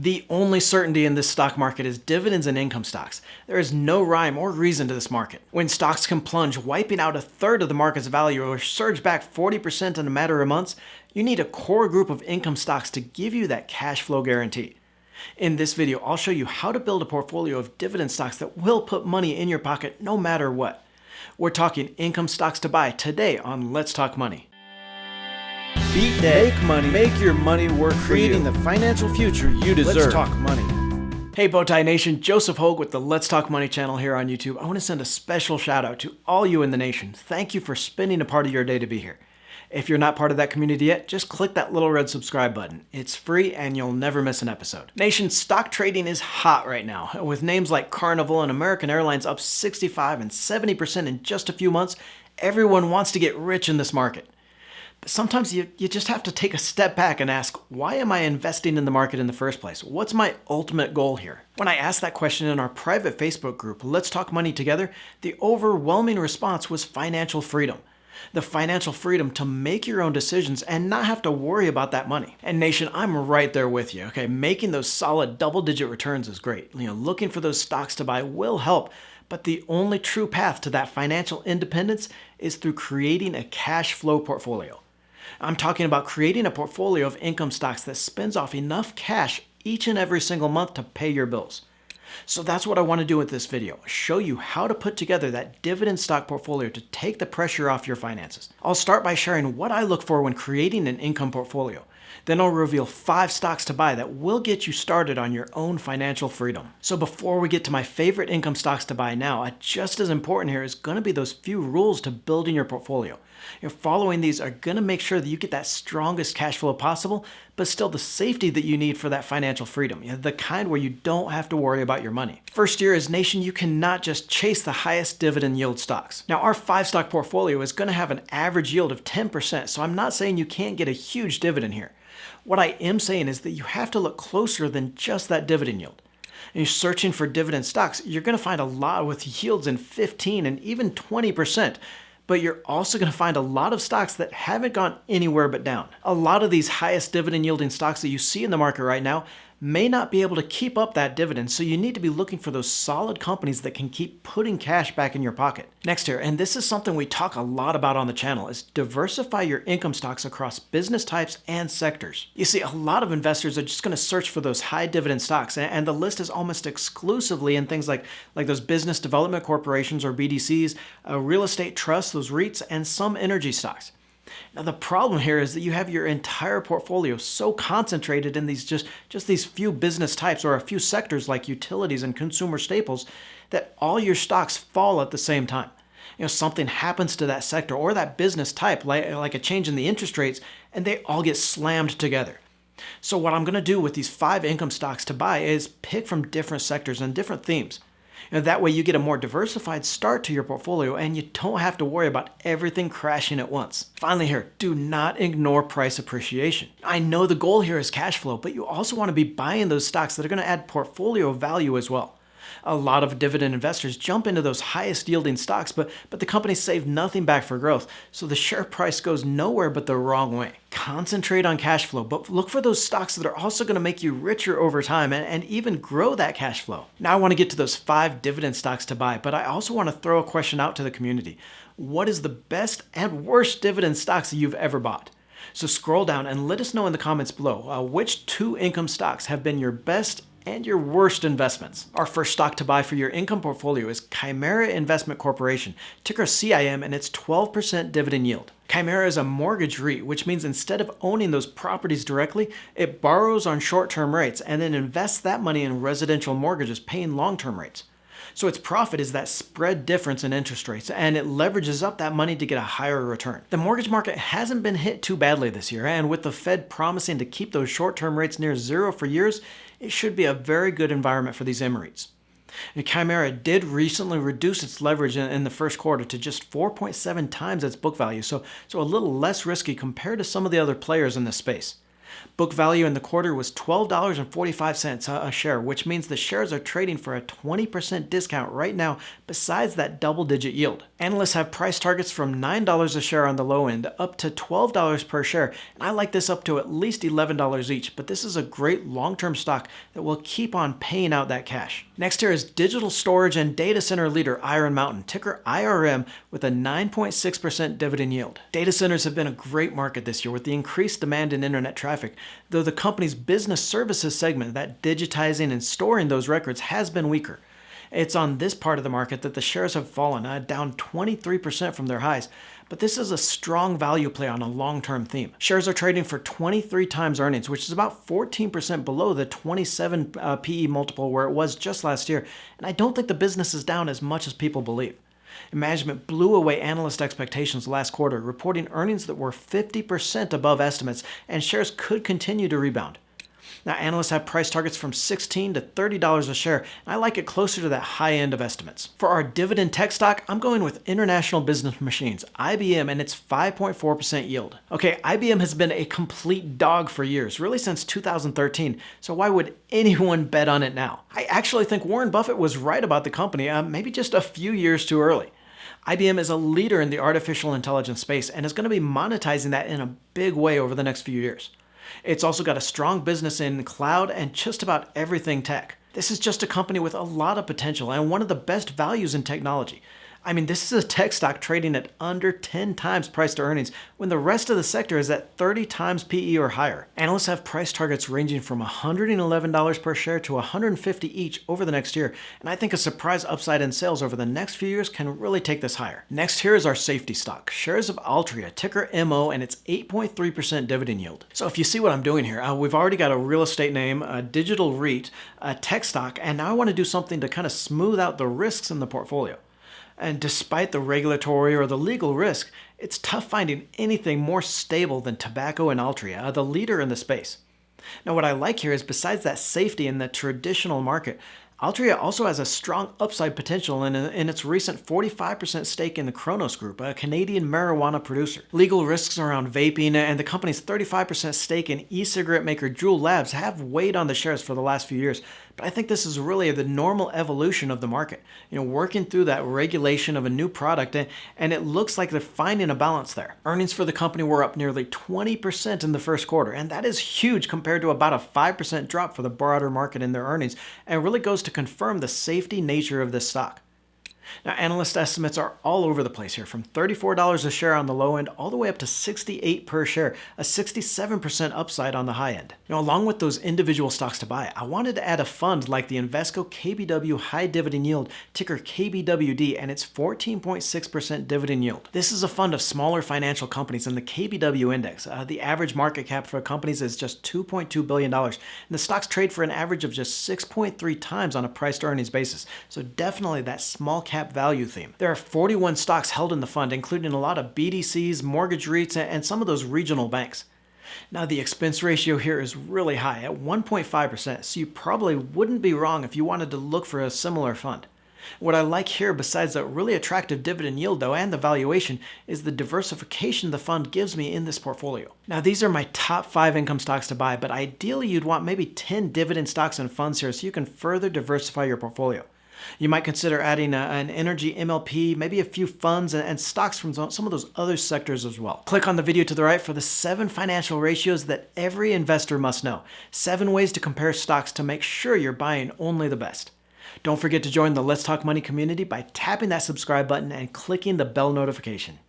The only certainty in this stock market is dividends and income stocks. There is no rhyme or reason to this market. When stocks can plunge, wiping out a third of the market's value or surge back 40% in a matter of months, you need a core group of income stocks to give you that cash flow guarantee. In this video, I'll show you how to build a portfolio of dividend stocks that will put money in your pocket no matter what. We're talking income stocks to buy today on Let's Talk Money. Beat debt, make money, make your money work, creating the financial future you deserve. Let's Talk Money. Hey Bowtie Nation, Joseph Hogue with the Let's Talk Money channel here on YouTube. I want to send a special shout out to all you in the nation. Thank you for spending a part of your day to be here. If you're not part of that community yet, just click that little red subscribe button. It's free and you'll never miss an episode. Nation, stock trading is hot right now. With names like Carnival and American Airlines up 65 and 70% in just a few months, everyone wants to get rich in this market. But sometimes you just have to take a step back and ask, why am I investing in the market in the first place? What's my ultimate goal here? When I asked that question in our private Facebook group, Let's Talk Money Together, the overwhelming response was financial freedom. The financial freedom to make your own decisions and not have to worry about that money. And Nation, I'm right there with you, okay? Making those solid double-digit returns is great. Looking for those stocks to buy will help, but the only true path to that financial independence is through creating a cash flow portfolio. I'm talking about creating a portfolio of income stocks that spins off enough cash each and every single month to pay your bills. So that's what I want to do with this video, show you how to put together that dividend stock portfolio to take the pressure off your finances. I'll start by sharing what I look for when creating an income portfolio. Then I'll reveal 5 stocks to buy that will get you started on your own financial freedom. So before we get to my favorite income stocks to buy now, just as important here is going to be those few rules to building your portfolio. Following these are going to make sure that you get that strongest cash flow possible, but still the safety that you need for that financial freedom, the kind where you don't have to worry about your money. First here is Nation, you cannot just chase the highest dividend yield stocks. Now our 5-stock portfolio is going to have an average yield of 10%, so I'm not saying you can't get a huge dividend here. What I am saying is that you have to look closer than just that dividend yield. And you're searching for dividend stocks, you're going to find a lot with yields in 15 and even 20%. But you're also going to find a lot of stocks that haven't gone anywhere but down. A lot of these highest dividend yielding stocks that you see in the market right now may not be able to keep up that dividend, so you need to be looking for those solid companies that can keep putting cash back in your pocket. Next here, and this is something we talk a lot about on the channel, is diversify your income stocks across business types and sectors. You see, a lot of investors are just going to search for those high dividend stocks, and the list is almost exclusively in things like those business development corporations or BDCs, real estate trusts, those REITs, and some energy stocks. Now the problem here is that you have your entire portfolio so concentrated in these just these few business types or a few sectors like utilities and consumer staples that all your stocks fall at the same time. Something happens to that sector or that business type, like a change in the interest rates, and they all get slammed together. So what I'm going to do with these 5 income stocks to buy is pick from different sectors and different themes. That way you get a more diversified start to your portfolio and you don't have to worry about everything crashing at once. Finally here, do not ignore price appreciation. I know the goal here is cash flow, but you also want to be buying those stocks that are going to add portfolio value as well. A lot of dividend investors jump into those highest yielding stocks, but the companies save nothing back for growth, so the share price goes nowhere but the wrong way. Concentrate on cash flow, but look for those stocks that are also going to make you richer over time and even grow that cash flow. Now I want to get to those 5 dividend stocks to buy, but I also want to throw a question out to the community. What is the best and worst dividend stocks that you've ever bought? So scroll down and let us know in the comments below which 2 income stocks have been your best and your worst investments. Our first stock to buy for your income portfolio is Chimera Investment Corporation, ticker CIM, and its 12% dividend yield. Chimera is a mortgage REIT, which means instead of owning those properties directly, it borrows on short-term rates and then invests that money in residential mortgages paying long-term rates. So its profit is that spread difference in interest rates, and it leverages up that money to get a higher return. The mortgage market hasn't been hit too badly this year, and with the Fed promising to keep those short-term rates near zero for years, it should be a very good environment for these MREITs. And Chimera did recently reduce its leverage in the first quarter to just 4.7 times its book value, so a little less risky compared to some of the other players in this space. Book value in the quarter was $12.45 a share, which means the shares are trading for a 20% discount right now besides that double-digit yield. Analysts have price targets from $9 a share on the low end up to $12 per share, and I like this up to at least $11 each, but this is a great long-term stock that will keep on paying out that cash. Next here is digital storage and data center leader Iron Mountain, ticker IRM, with a 9.6% dividend yield. Data centers have been a great market this year with the increased demand in internet traffic, though the company's business services segment, that digitizing and storing those records, has been weaker. It's on this part of the market that the shares have fallen, down 23% from their highs, but this is a strong value play on a long-term theme. Shares are trading for 23 times earnings, which is about 14% below the 27 PE multiple where it was just last year, and I don't think the business is down as much as people believe. Management blew away analyst expectations last quarter, reporting earnings that were 50% above estimates, and shares could continue to rebound. Now, analysts have price targets from $16 to $30 a share, and I like it closer to that high end of estimates. For our dividend tech stock, I'm going with International Business Machines, IBM, and its 5.4% yield. Okay, IBM has been a complete dog for years, really since 2013, so why would anyone bet on it now? I actually think Warren Buffett was right about the company, maybe just a few years too early. IBM is a leader in the artificial intelligence space and is going to be monetizing that in a big way over the next few years. It's also got a strong business in cloud and just about everything tech. This is just a company with a lot of potential and one of the best values in technology. I mean, this is a tech stock trading at under 10 times price to earnings when the rest of the sector is at 30 times PE or higher. Analysts have price targets ranging from $111 per share to $150 each over the next year, and I think a surprise upside in sales over the next few years can really take this higher. Next here is our safety stock, shares of Altria, ticker MO, and its 8.3% dividend yield. So if you see what I'm doing here, we've already got a real estate name, a digital REIT, a tech stock, and now I want to do something to kind of smooth out the risks in the portfolio. And despite the regulatory or the legal risk, it's tough finding anything more stable than tobacco and Altria, the leader in the space. Now what I like here is besides that safety in the traditional market, Altria also has a strong upside potential in its recent 45% stake in the Kronos Group, a Canadian marijuana producer. Legal risks around vaping and the company's 35% stake in e-cigarette maker Juul Labs have weighed on the shares for the last few years, but I think this is really the normal evolution of the market. Working through that regulation of a new product, and it looks like they're finding a balance there. Earnings for the company were up nearly 20% in the first quarter, and that is huge compared to about a 5% drop for the broader market in their earnings, and really goes to confirm the safety nature of this stock. Now, analyst estimates are all over the place here, from $34 a share on the low end all the way up to $68 per share, a 67% upside on the high end. Along with those individual stocks to buy, I wanted to add a fund like the Invesco KBW High Dividend Yield, ticker KBWD, and its 14.6% dividend yield. This is a fund of smaller financial companies in the KBW index. The average market cap for companies is just $2.2 billion, and the stocks trade for an average of just 6.3 times on a price to earnings basis, so definitely that small cap value theme. There are 41 stocks held in the fund, including a lot of BDCs, mortgage REITs, and some of those regional banks. Now, the expense ratio here is really high at 1.5%, so you probably wouldn't be wrong if you wanted to look for a similar fund. What I like here, besides the really attractive dividend yield though and the valuation, is the diversification the fund gives me in this portfolio. Now, these are my top 5 income stocks to buy, but ideally you'd want maybe 10 dividend stocks and funds here so you can further diversify your portfolio. You might consider adding an energy MLP, maybe a few funds and stocks from some of those other sectors as well. Click on the video to the right for the 7 financial ratios that every investor must know. 7 ways to compare stocks to make sure you're buying only the best. Don't forget to join the Let's Talk Money community by tapping that subscribe button and clicking the bell notification.